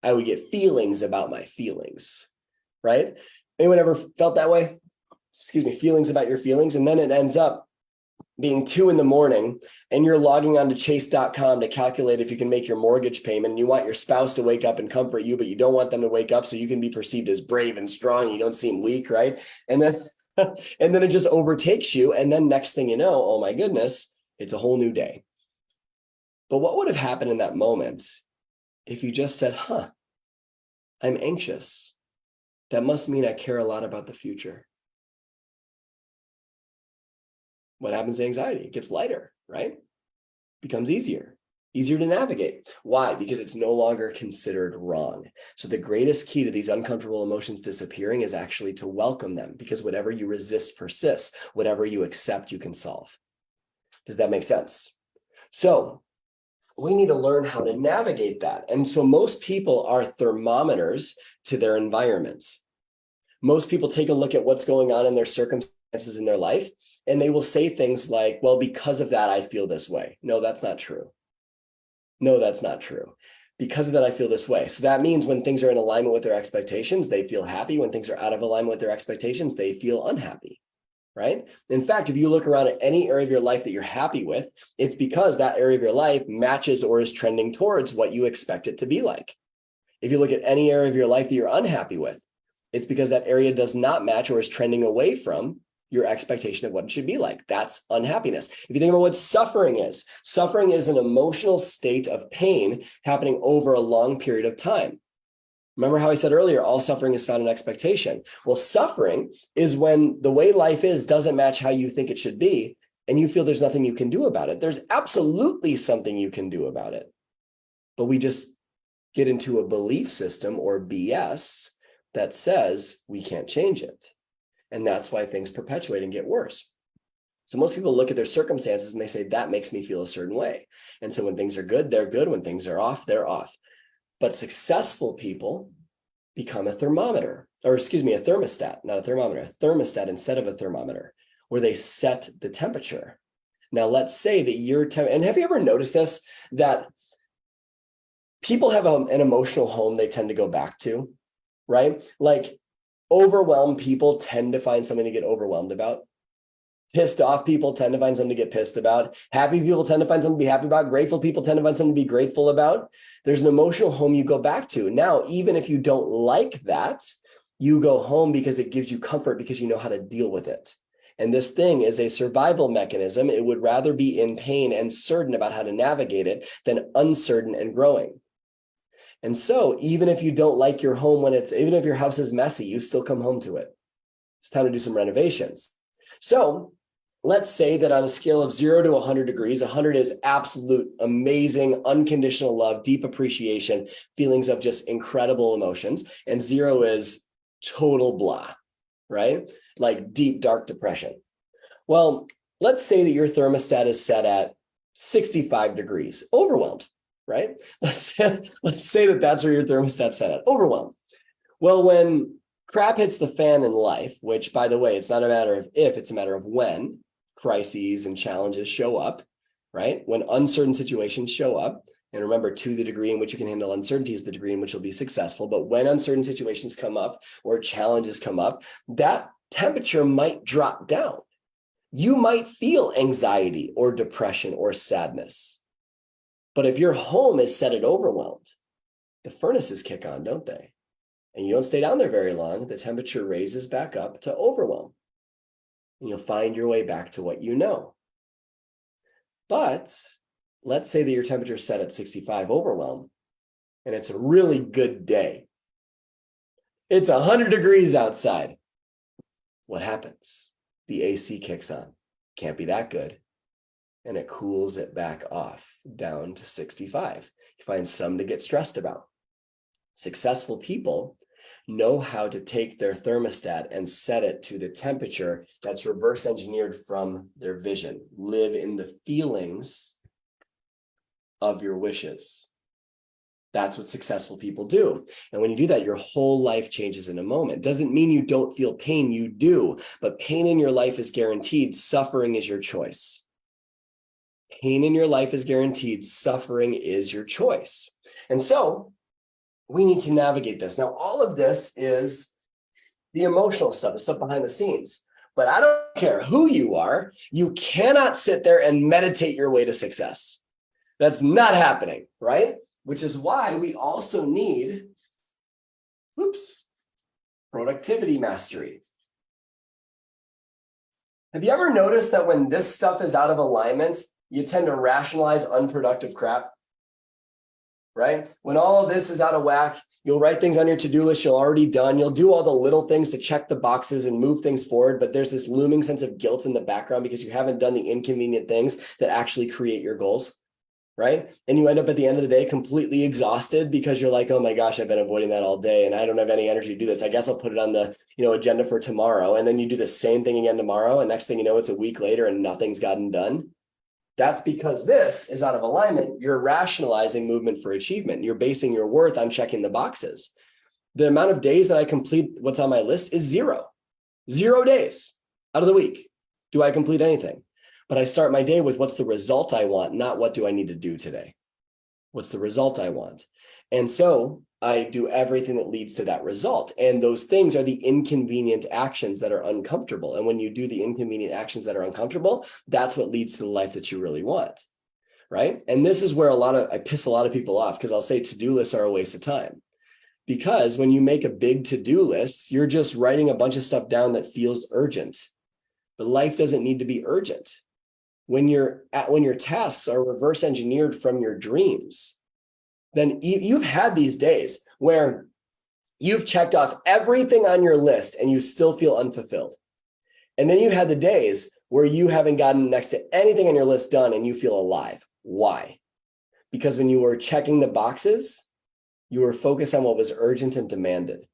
I would get feelings about my feelings, right? Anyone ever felt that way? Excuse me, feelings about your feelings. And then it ends up being 2 a.m. and you're logging on to chase.com to calculate if you can make your mortgage payment and you want your spouse to wake up and comfort you, but you don't want them to wake up so you can be perceived as brave and strong. You don't seem weak, right? And then it just overtakes you. And then next thing you know, oh my goodness, it's a whole new day. But what would have happened in that moment if you just said, I'm anxious. That must mean I care a lot about the future. What happens to anxiety? It gets lighter, right? Becomes easier to navigate. Why? Because it's no longer considered wrong. So the greatest key to these uncomfortable emotions disappearing is actually to welcome them, because whatever you resist persists. Whatever you accept, you can solve. Does that make sense? So we need to learn how to navigate that. And so most people are thermometers to their environments. Most people take a look at what's going on in their circumstances in their life, and they will say things like, well, because of that, I feel this way. No, that's not true. No, that's not true. Because of that, I feel this way. So that means when things are in alignment with their expectations, they feel happy. When things are out of alignment with their expectations, they feel unhappy, right? In fact, if you look around at any area of your life that you're happy with, it's because that area of your life matches or is trending towards what you expect it to be like. If you look at any area of your life that you're unhappy with, it's because that area does not match or is trending away from your expectation of what it should be like. That's unhappiness. If you think about what suffering is an emotional state of pain happening over a long period of time. Remember how I said earlier, all suffering is found in expectation. Well, suffering is when the way life is doesn't match how you think it should be, and you feel there's nothing you can do about it. There's absolutely something you can do about it. But we just get into a belief system or BS that says we can't change it. And that's why things perpetuate and get worse. So most people look at their circumstances and they say, that makes me feel a certain way. And so when things are good, they're good. When things are off, they're off. But successful people become a thermometer, or excuse me, a thermostat, not a thermometer, a thermostat instead of a thermometer, where they set the temperature. Now, let's say that and have you ever noticed this, that people have an emotional home they tend to go back to, right? Like overwhelmed people tend to find something to get overwhelmed about. Pissed off people tend to find something to get pissed about. Happy people tend to find something to be happy about. Grateful people tend to find something to be grateful about. There's an emotional home you go back to. Now, even if you don't like that, you go home because it gives you comfort because you know how to deal with it. And this thing is a survival mechanism. It would rather be in pain and certain about how to navigate it than uncertain and growing. And so even if you don't like your home even if your house is messy, you still come home to it. It's time to do some renovations. So let's say that on a scale of 0 to 100 degrees, 100 is absolute, amazing, unconditional love, deep appreciation, feelings of just incredible emotions. And 0 is total blah, right? Like deep, dark depression. Well, let's say that your thermostat is set at 65 degrees, overwhelmed, right? Let's say that that's where your thermostat's set at, overwhelmed. Well, when crap hits the fan in life, which, by the way, it's not a matter of if, it's a matter of when crises and challenges show up, right? When uncertain situations show up, and remember, to the degree in which you can handle uncertainty is the degree in which you'll be successful. But when uncertain situations come up or challenges come up, that temperature might drop down. You might feel anxiety or depression or sadness. But if your home is set at overwhelmed, the furnaces kick on, don't they? And you don't stay down there very long, the temperature raises back up to overwhelm. And you'll find your way back to what you know. But let's say that your temperature is set at 65 overwhelm, and it's a really good day. It's 100 degrees outside. What happens? The AC kicks on. Can't be that good. And it cools it back off down to 65. You find some to get stressed about. Successful people know how to take their thermostat and set it to the temperature that's reverse engineered from their vision. Live in the feelings of your wishes. That's what successful people do. And when you do that, your whole life changes in a moment. Doesn't mean you don't feel pain, you do, but pain in your life is guaranteed. Suffering is your choice. Pain in your life is guaranteed. Suffering is your choice. And so we need to navigate this. Now, all of this is the emotional stuff, the stuff behind the scenes. But I don't care who you are, you cannot sit there and meditate your way to success. That's not happening, right? Which is why we also need, productivity mastery. Have you ever noticed that when this stuff is out of alignment, you tend to rationalize unproductive crap? right? When all of this is out of whack, you'll write things on your to-do list you're already done. You'll do all the little things to check the boxes and move things forward, but there's this looming sense of guilt in the background because you haven't done the inconvenient things that actually create your goals, right? And you end up at the end of the day completely exhausted because you're like, oh my gosh, I've been avoiding that all day and I don't have any energy to do this. I guess I'll put it on the, agenda for tomorrow. And then you do the same thing again tomorrow. And next thing you know, it's a week later and nothing's gotten done. That's because this is out of alignment. You're rationalizing movement for achievement. You're basing your worth on checking the boxes. The amount of days that I complete what's on my list is 0. 0 days out of the week. Do I complete anything? But I start my day with what's the result I want, not what do I need to do today? What's the result I want? And so I do everything that leads to that result. And those things are the inconvenient actions that are uncomfortable. And when you do the inconvenient actions that are uncomfortable, that's what leads to the life that you really want, right? And this is where I piss a lot of people off because I'll say to-do lists are a waste of time. Because when you make a big to-do list, you're just writing a bunch of stuff down that feels urgent. But life doesn't need to be urgent. When your tasks are reverse engineered from your dreams, then you've had these days where you've checked off everything on your list and you still feel unfulfilled. And then you had the days where you haven't gotten next to anything on your list done and you feel alive. Why? Because when you were checking the boxes, you were focused on what was urgent and demanded.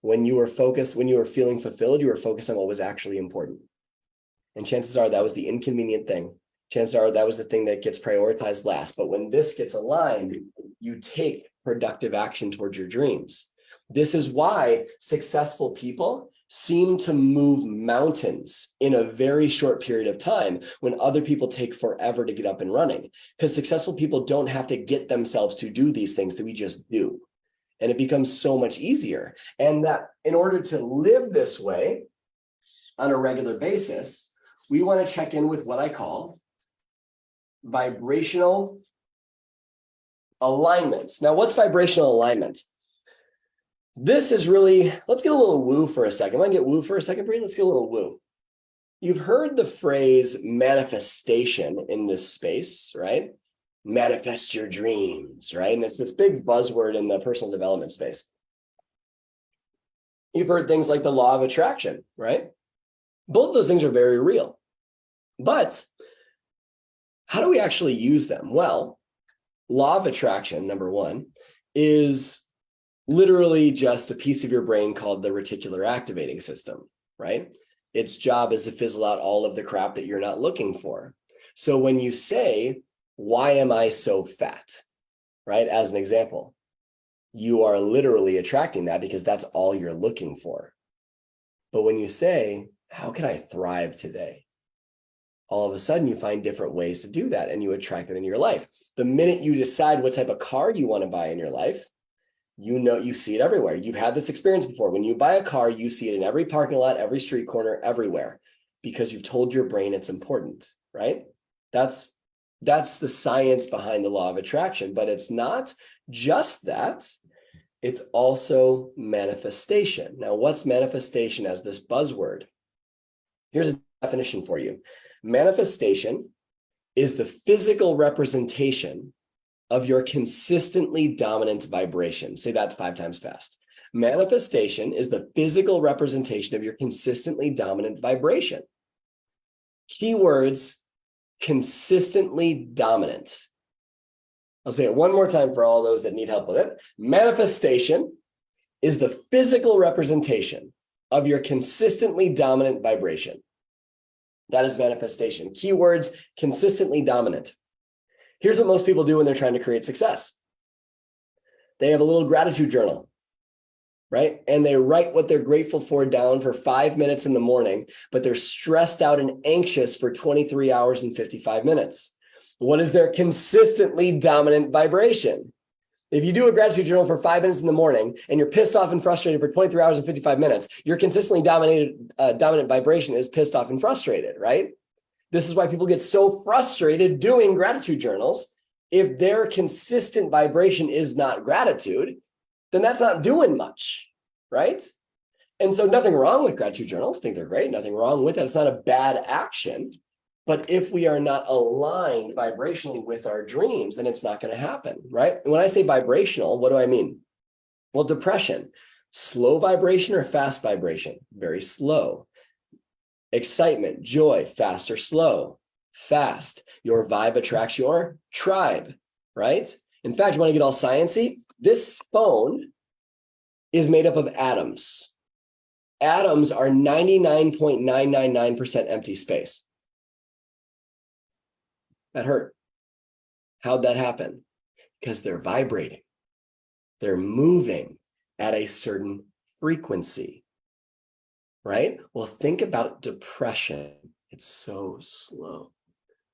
When you were feeling fulfilled, you were focused on what was actually important. And chances are that was the inconvenient thing. Chances are that was the thing that gets prioritized last. But when this gets aligned, you take productive action towards your dreams. This is why successful people seem to move mountains in a very short period of time when other people take forever to get up and running. Because successful people don't have to get themselves to do these things that we just do. And it becomes so much easier. And that in order to live this way on a regular basis, we want to check in with what I call vibrational alignments. Now, what's vibrational alignment? This is really, let's get a little woo for a second. Want to get woo for a second, Brie? Let's get a little woo. You've heard the phrase manifestation in this space, right? Manifest your dreams, right? And it's this big buzzword in the personal development space. You've heard things like the law of attraction, right? Both of those things are very real. But how do we actually use them? Well, law of attraction, number one, is literally just a piece of your brain called the reticular activating system, right? Its job is to fizzle out all of the crap that you're not looking for. So when you say, why am I so fat, right? As an example, you are literally attracting that because that's all you're looking for. But when you say, how can I thrive today? All of a sudden you find different ways to do that and you attract it in your life. The minute you decide what type of car you want to buy in your life, you see it everywhere. You've had this experience before. When you buy a car, you see it in every parking lot, every street corner, everywhere, because you've told your brain it's important, right? That's the science behind the law of attraction, but it's not just that. It's also manifestation. Now, what's manifestation as this buzzword? Here's a definition for you. Manifestation is the physical representation of your consistently dominant vibration. Say that 5 times fast. Manifestation is the physical representation of your consistently dominant vibration. Keywords, consistently dominant. I'll say it one more time for all those that need help with it. Manifestation is the physical representation of your consistently dominant vibration. That is manifestation. Keywords, consistently dominant. Here's what most people do when they're trying to create success. They have a little gratitude journal, right? And they write what they're grateful for down for 5 minutes in the morning, but they're stressed out and anxious for 23 hours and 55 minutes. What is their consistently dominant vibration? If you do a gratitude journal for 5 minutes in the morning and you're pissed off and frustrated for 23 hours and 55 minutes, your consistently dominant vibration is pissed off and frustrated, right? This is why people get so frustrated doing gratitude journals. If their consistent vibration is not gratitude, then that's not doing much, right? And so nothing wrong with gratitude journals. I think they're great. Nothing wrong with it. It's not a bad action. But if we are not aligned vibrationally with our dreams, then it's not going to happen, right? And when I say vibrational, what do I mean? Well, depression, slow vibration or fast vibration? Very slow. Excitement, joy, fast or slow? Fast. Your vibe attracts your tribe, right? In fact, you want to get all sciencey? This phone is made up of atoms. Atoms are 99.999% empty space. That hurt. How'd that happen? Because they're vibrating. They're moving at a certain frequency, right? Well, think about depression. It's so slow,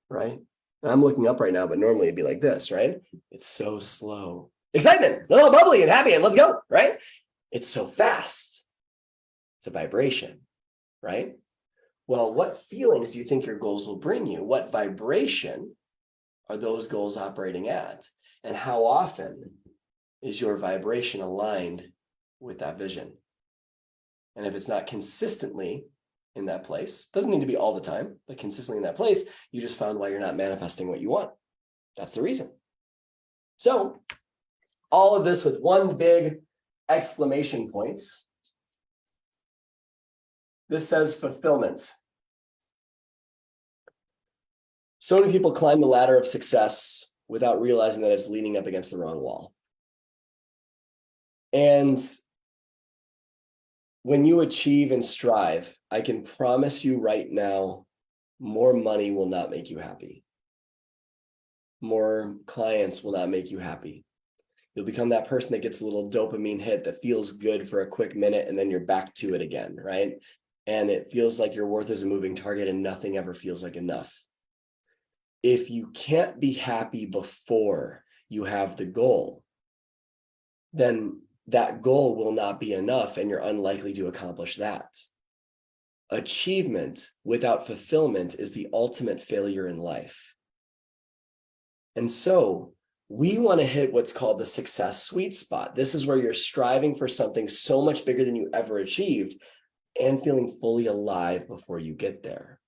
right? And I'm looking up right now, but normally it'd be like this, right? It's so slow. Excitement, a little bubbly and happy, and let's go, right? It's so fast. It's a vibration, right? Well, what feelings do you think your goals will bring you? What vibration are those goals operating at? And how often is your vibration aligned with that vision? And if it's not consistently in that place, doesn't need to be all the time, but consistently in that place, you just found why you're not manifesting what you want. That's the reason. So all of this with one big exclamation point. This says fulfillment. So many people climb the ladder of success without realizing that it's leaning up against the wrong wall. And when you achieve and strive, I can promise you right now, more money will not make you happy. More clients will not make you happy. You'll become that person that gets a little dopamine hit that feels good for a quick minute, and then you're back to it again, right? And it feels like your worth is a moving target and nothing ever feels like enough. If you can't be happy before you have the goal, then that goal will not be enough and you're unlikely to accomplish that. Achievement without fulfillment is the ultimate failure in life. And so we want to hit what's called the success sweet spot. This is where you're striving for something so much bigger than you ever achieved and feeling fully alive before you get there.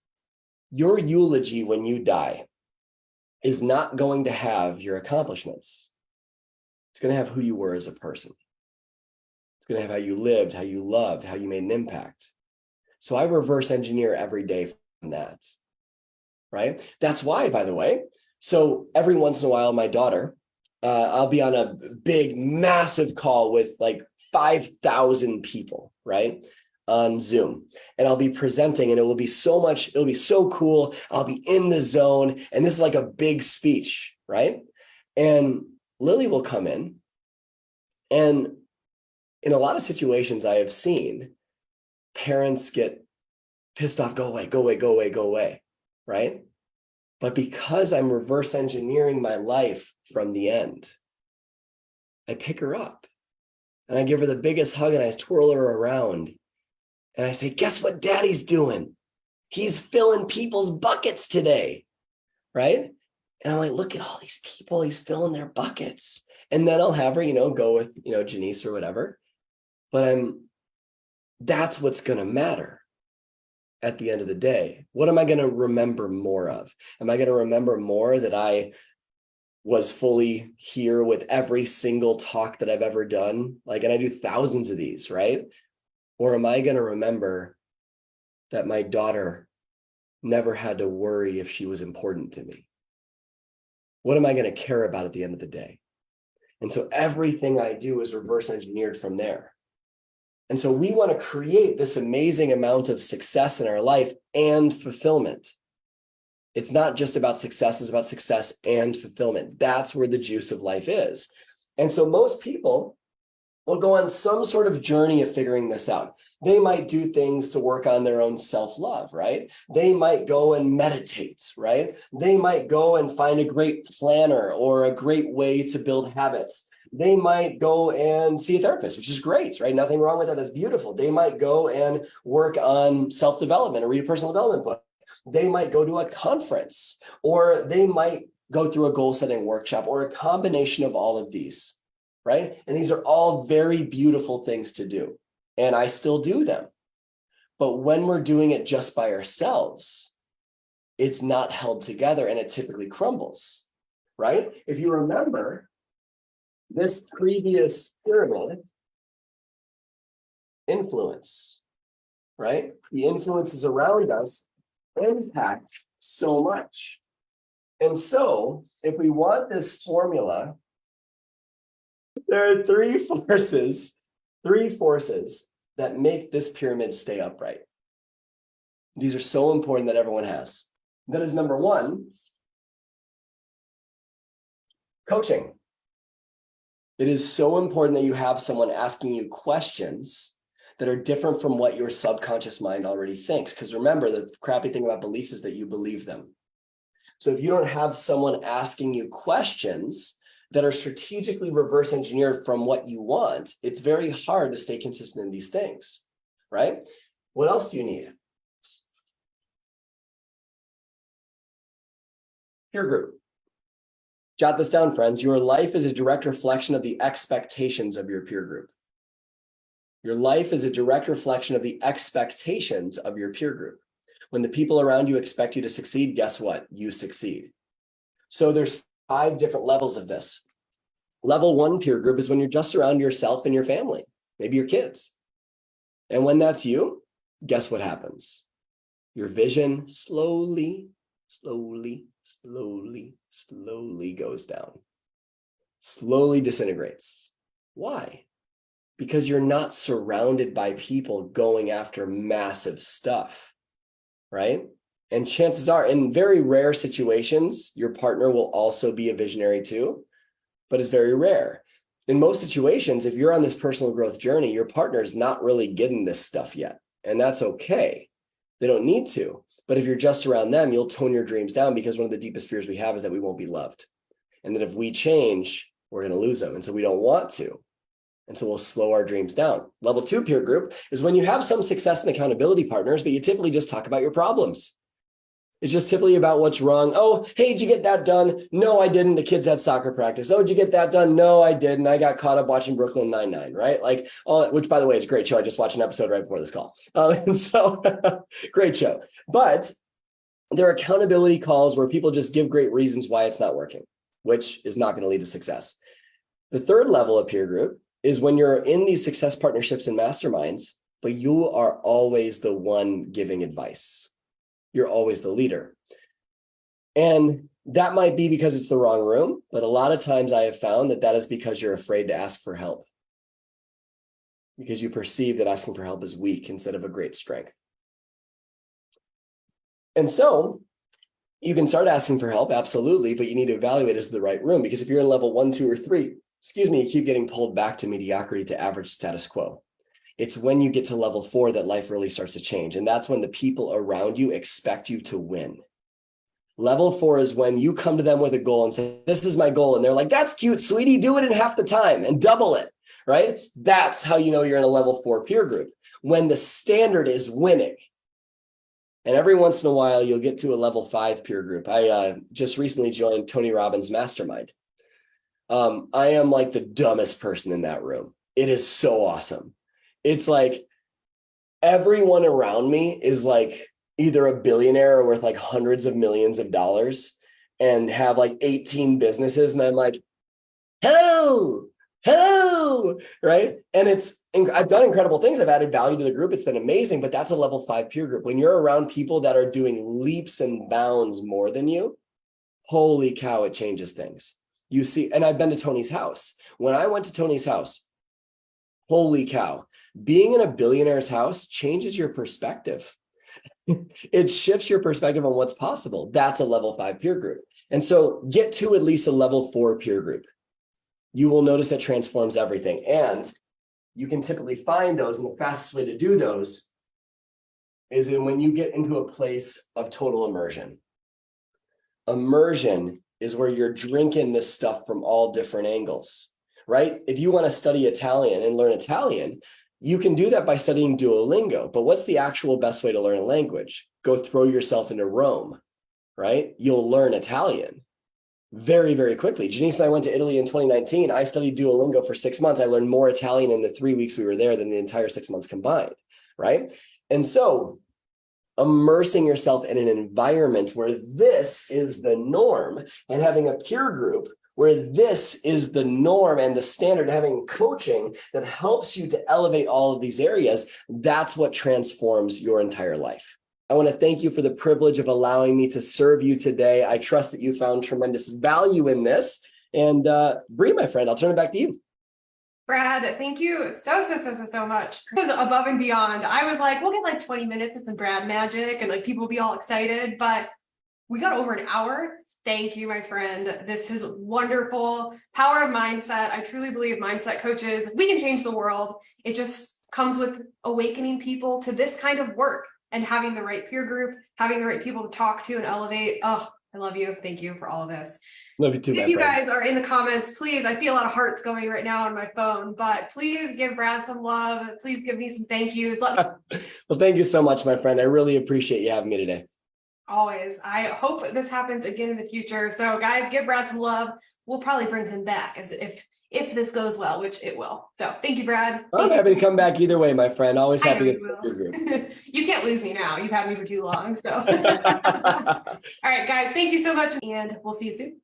Your eulogy when you die is not going to have your accomplishments. It's going to have who you were as a person. It's going to have how you lived, how you loved, how you made an impact. So I reverse engineer every day from that, right? That's why, by the way, so every once in a while, my daughter, I'll be on a big, massive call with like 5,000 people, right? On Zoom, and I'll be presenting, and it will be so much, it'll be so cool. I'll be in the zone, and this is like a big speech, right? And Lily will come in, and in a lot of situations I have seen, parents get pissed off, go away, go away, go away, go away, right? But because I'm reverse engineering my life from the end, I pick her up, and I give her the biggest hug, and I twirl her around. And I say, guess what daddy's doing? He's filling people's buckets today, right? And I'm like, look at all these people, he's filling their buckets. And then I'll have her, go with, Janice or whatever. But that's what's going to matter at the end of the day. What am I going to remember more of? Am I going to remember more that I was fully here with every single talk that I've ever done? And I do thousands of these, right? Or am I going to remember that my daughter never had to worry if she was important to me? What am I going to care about at the end of the day? And so everything I do is reverse engineered from there. And so we want to create this amazing amount of success in our life and fulfillment. It's not just about success, it's about success and fulfillment. That's where the juice of life is. And so most people will go on some sort of journey of figuring this out. They might do things to work on their own self-love, right? They might go and meditate, right? They might go and find a great planner or a great way to build habits. They might go and see a therapist, which is great, right? Nothing wrong with that. That's beautiful. They might go and work on self-development or read a personal development book. They might go to a conference, or they might go through a goal-setting workshop, or a combination of all of these. Right? And these are all very beautiful things to do. And I still do them. But when we're doing it just by ourselves, it's not held together and it typically crumbles, right? If you remember this previous pyramid, influence, right? The influences around us impact so much. And so if we want this formula, there are three forces that make this pyramid stay upright. These are so important that everyone has. That is number one, coaching. It is so important that you have someone asking you questions that are different from what your subconscious mind already thinks. Because remember, the crappy thing about beliefs is that you believe them. So if you don't have someone asking you questions that are strategically reverse engineered from what you want, it's very hard to stay consistent in these things, right? What else do you need? Peer group. Jot this down, friends. Your life is a direct reflection of the expectations of your peer group. Your life is a direct reflection of the expectations of your peer group. When the people around you expect you to succeed, guess what? You succeed. So there's 5 different levels of this. Level 1 peer group is when you're just around yourself and your family, maybe your kids. And when that's you, guess what happens? Your vision slowly goes down, slowly disintegrates. Why? Because you're not surrounded by people going after massive stuff, right? And chances are, in very rare situations, your partner will also be a visionary too, but it's very rare. In most situations, if you're on this personal growth journey, your partner is not really getting this stuff yet, and that's okay. They don't need to. But if you're just around them, you'll tone your dreams down, because one of the deepest fears we have is that we won't be loved. And that if we change, we're going to lose them. And so we don't want to. And so we'll slow our dreams down. Level 2 peer group is when you have some success and accountability partners, but you typically just talk about your problems. It's just typically about what's wrong. Oh, hey, did you get that done? No, I didn't. The kids had soccer practice. Oh, did you get that done? No, I didn't. I got caught up watching Brooklyn Nine-Nine, right? Like, which, by the way, is a great show. I just watched an episode right before this call. And so great show. But there are accountability calls where people just give great reasons why it's not working, which is not going to lead to success. The third level of peer group is when you're in these success partnerships and masterminds, but you are always the one giving advice. You're always the leader. And that might be because it's the wrong room, but a lot of times I have found that is because you're afraid to ask for help, because you perceive that asking for help is weak instead of a great strength. And so you can start asking for help, absolutely, but you need to evaluate is the right room, because if you're in level 1, 2, or 3, you keep getting pulled back to mediocrity, to average status quo. It's when you get to level 4 that life really starts to change. And that's when the people around you expect you to win. Level 4 is when you come to them with a goal and say, this is my goal. And they're like, that's cute, sweetie, do it in half the time and double it, right? That's how you know you're in a level 4 peer group, when the standard is winning. And every once in a while, you'll get to a level 5 peer group. I just recently joined Tony Robbins' mastermind. I am like the dumbest person in that room. It is so awesome. It's like everyone around me is like either a billionaire or worth like hundreds of millions of dollars and have like 18 businesses. And I'm like, hello, right? And I've done incredible things. I've added value to the group. It's been amazing, but that's a level 5 peer group. When you're around people that are doing leaps and bounds more than you, holy cow, it changes things. You see, and I've been to Tony's house. When I went to Tony's house, holy cow, being in a billionaire's house changes your perspective. It shifts your perspective on what's possible. That's a level 5 peer group. And so get to at least a level 4 peer group. You will notice that transforms everything. And you can typically find those, and the fastest way to do those is when you get into a place of total immersion. Immersion is where you're drinking this stuff from all different angles, right? If you want to study Italian and learn Italian, you can do that by studying Duolingo. But what's the actual best way to learn a language? Go throw yourself into Rome, right? You'll learn Italian very, very quickly. Janice and I went to Italy in 2019. I studied Duolingo for 6 months. I learned more Italian in the 3 weeks we were there than the entire 6 months combined, right? And so immersing yourself in an environment where this is the norm and having a peer group where this is the norm and the standard, having coaching that helps you to elevate all of these areas, that's what transforms your entire life. I want to thank you for the privilege of allowing me to serve you today. I trust that you found tremendous value in this. And Brie, my friend, I'll turn it back to you. Brad, thank you so much. It was above and beyond. I was like, we'll get like 20 minutes of some Brad magic and like people will be all excited, but we got over an hour. Thank you, my friend. This is wonderful. Power of mindset. I truly believe mindset coaches, we can change the world. It just comes with awakening people to this kind of work and having the right peer group, having the right people to talk to and elevate. Oh, I love you. Thank you for all of this. Love you too, if you guys are in the comments, please, I see a lot of hearts going right now on my phone, but please give Brad some love. Please give me some thank yous. Well, thank you so much, my friend. I really appreciate you having me today. Always. I hope this happens again in the future. So guys, give Brad some love. We'll probably bring him back as if this goes well, which it will. So thank you, Brad. I'm happy to come back either way, my friend. Always happy to. You can't lose me now. You've had me for too long. So all right, guys, thank you so much. And we'll see you soon.